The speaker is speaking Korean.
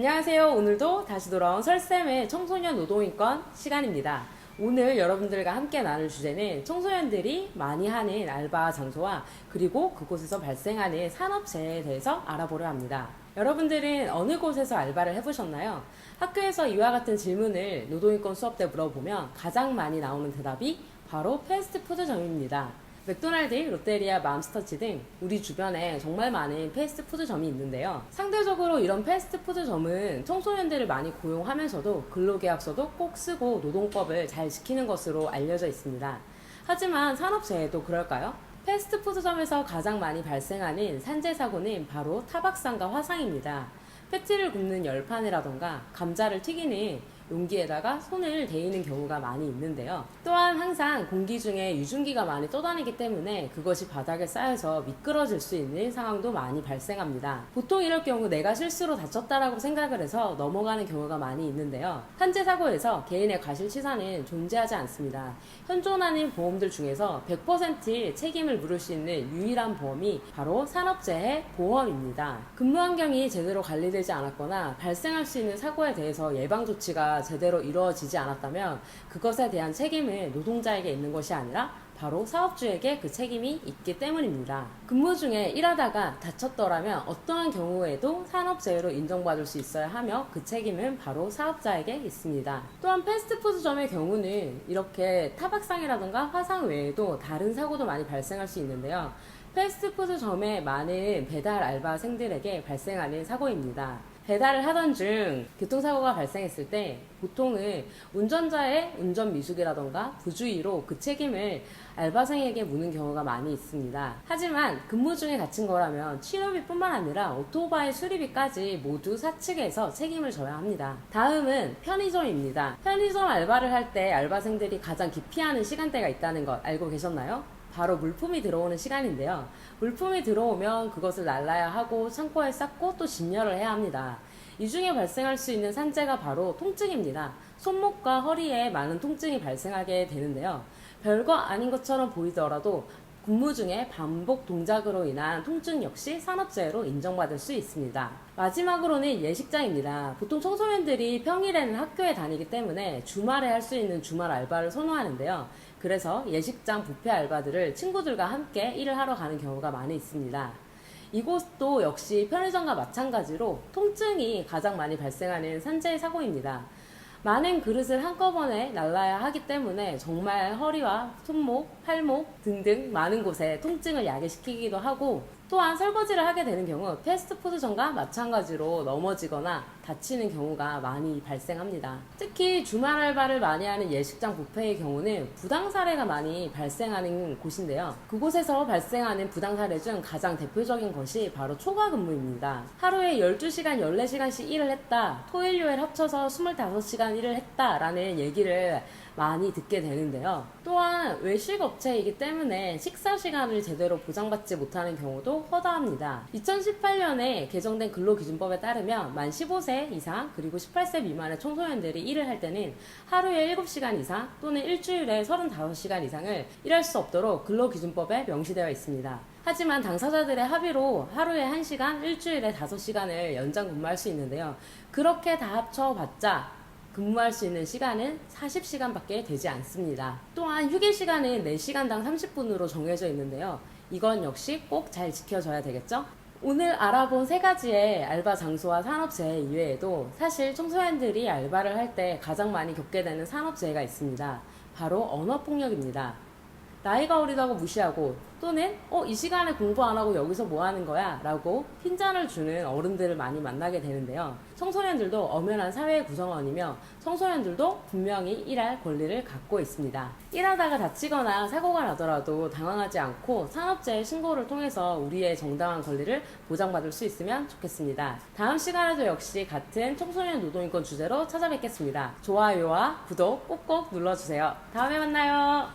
안녕하세요. 오늘도 다시 돌아온 설쌤의 청소년 노동인권 시간입니다. 오늘 여러분들과 함께 나눌 주제는 청소년들이 많이 하는 알바 장소와 그리고 그곳에서 발생하는 산업재해에 대해서 알아보려 합니다. 여러분들은 어느 곳에서 알바를 해보셨나요? 학교에서 이와 같은 질문을 노동인권 수업 때 물어보면 가장 많이 나오는 대답이 바로 패스트푸드점입니다. 맥도날드, 롯데리아, 맘스터치 등 우리 주변에 정말 많은 패스트푸드점이 있는데요. 상대적으로 이런 패스트푸드점은 청소년들을 많이 고용하면서도 근로계약서도 꼭 쓰고 노동법을 잘 지키는 것으로 알려져 있습니다. 하지만 산업재해도 그럴까요? 패스트푸드점에서 가장 많이 발생하는 산재사고는 바로 타박상과 화상입니다. 패티를 굽는 열판이라던가 감자를 튀기는 용기에다가 손을 대이는 경우가 많이 있는데요. 또한 항상 공기 중에 유증기가 많이 떠다니기 때문에 그것이 바닥에 쌓여서 미끄러질 수 있는 상황도 많이 발생합니다. 보통 이럴 경우 내가 실수로 다쳤다라고 생각을 해서 넘어가는 경우가 많이 있는데요. 산재 사고에서 개인의 과실치사는 존재하지 않습니다. 현존하는 보험들 중에서 100% 책임을 물을 수 있는 유일한 보험이 바로 산업재해 보험입니다. 근무 환경이 제대로 관리되지 않았거나 발생할 수 있는 사고에 대해서 예방 조치가 제대로 이루어지지 않았다면 그것에 대한 책임은 노동자에게 있는 것이 아니라 바로 사업주에게 그 책임이 있기 때문입니다. 근무 중에 일하다가 다쳤더라면 어떠한 경우에도 산업재해로 인정받을 수 있어야 하며 그 책임은 바로 사업자에게 있습니다. 또한 패스트푸드점의 경우는 이렇게 타박상이라든가 화상 외에도 다른 사고도 많이 발생할 수 있는데요. 패스트푸드점의 많은 배달 알바생들에게 발생하는 사고입니다. 배달을 하던 중 교통사고가 발생했을 때 보통은 운전자의 운전 미숙이라던가 부주의로 그 책임을 알바생에게 묻는 경우가 많이 있습니다. 하지만 근무 중에 다친 거라면 치료비뿐만 아니라 오토바이 수리비까지 모두 사측에서 책임을 져야 합니다. 다음은 편의점입니다. 편의점 알바를 할 때 알바생들이 가장 기피하는 시간대가 있다는 것 알고 계셨나요? 바로 물품이 들어오는 시간인데요. 물품이 들어오면 그것을 날라야 하고 창고에 쌓고 또 진열을 해야 합니다. 이 중에 발생할 수 있는 산재가 바로 통증입니다. 손목과 허리에 많은 통증이 발생하게 되는데요. 별거 아닌 것처럼 보이더라도 근무 중에 반복 동작으로 인한 통증 역시 산업재해로 인정받을 수 있습니다. 마지막으로는 예식장입니다. 보통 청소년들이 평일에는 학교에 다니기 때문에 주말에 할 수 있는 주말 알바를 선호하는데요. 그래서 예식장 뷔페 알바들을 친구들과 함께 일을 하러 가는 경우가 많이 있습니다. 이곳도 역시 편의점과 마찬가지로 통증이 가장 많이 발생하는 산재 사고입니다. 많은 그릇을 한꺼번에 날라야 하기 때문에 정말 허리와 손목, 팔목 등등 많은 곳에 통증을 야기시키기도 하고 또한 설거지를 하게 되는 경우 패스트푸드점과 마찬가지로 넘어지거나 다치는 경우가 많이 발생합니다. 특히 주말 알바를 많이 하는 예식장 뷔페의 경우는 부당 사례가 많이 발생하는 곳인데요. 그곳에서 발생하는 부당 사례 중 가장 대표적인 것이 바로 초과 근무입니다. 하루에 12시간, 14시간씩 일을 했다, 토일요일 합쳐서 25시간 일을 했다라는 얘기를 많이 듣게 되는데요. 또한 외식 업체이기 때문에 식사 시간을 제대로 보장받지 못하는 경우도 허다합니다. 2018년에 개정된 근로기준법에 따르면 만 15세 이상 그리고 18세 미만의 청소년들이 일을 할 때는 하루에 7시간 이상 또는 일주일에 35시간 이상을 일할 수 없도록 근로기준법에 명시되어 있습니다. 하지만 당사자들의 합의로 하루에 1시간, 일주일에 5시간을 연장 근무할 수 있는데요. 그렇게 다 합쳐봤자 근무할 수 있는 시간은 40시간밖에 되지 않습니다. 또한 휴게 시간은 4시간당 30분으로 정해져 있는데요. 이건 역시 꼭 잘 지켜져야 되겠죠? 오늘 알아본 3가지의 알바 장소와 산업재해 이외에도 사실 청소년들이 알바를 할 때 가장 많이 겪게 되는 산업재해가 있습니다. 바로 언어폭력입니다. 나이가 어리다고 무시하고 또는 이 시간에 공부 안 하고 여기서 뭐 하는 거야? 라고 핀잔을 주는 어른들을 많이 만나게 되는데요. 청소년들도 엄연한 사회의 구성원이며 청소년들도 분명히 일할 권리를 갖고 있습니다. 일하다가 다치거나 사고가 나더라도 당황하지 않고 산업재해 신고를 통해서 우리의 정당한 권리를 보장받을 수 있으면 좋겠습니다. 다음 시간에도 역시 같은 청소년 노동인권 주제로 찾아뵙겠습니다. 좋아요와 구독 꼭꼭 눌러주세요. 다음에 만나요.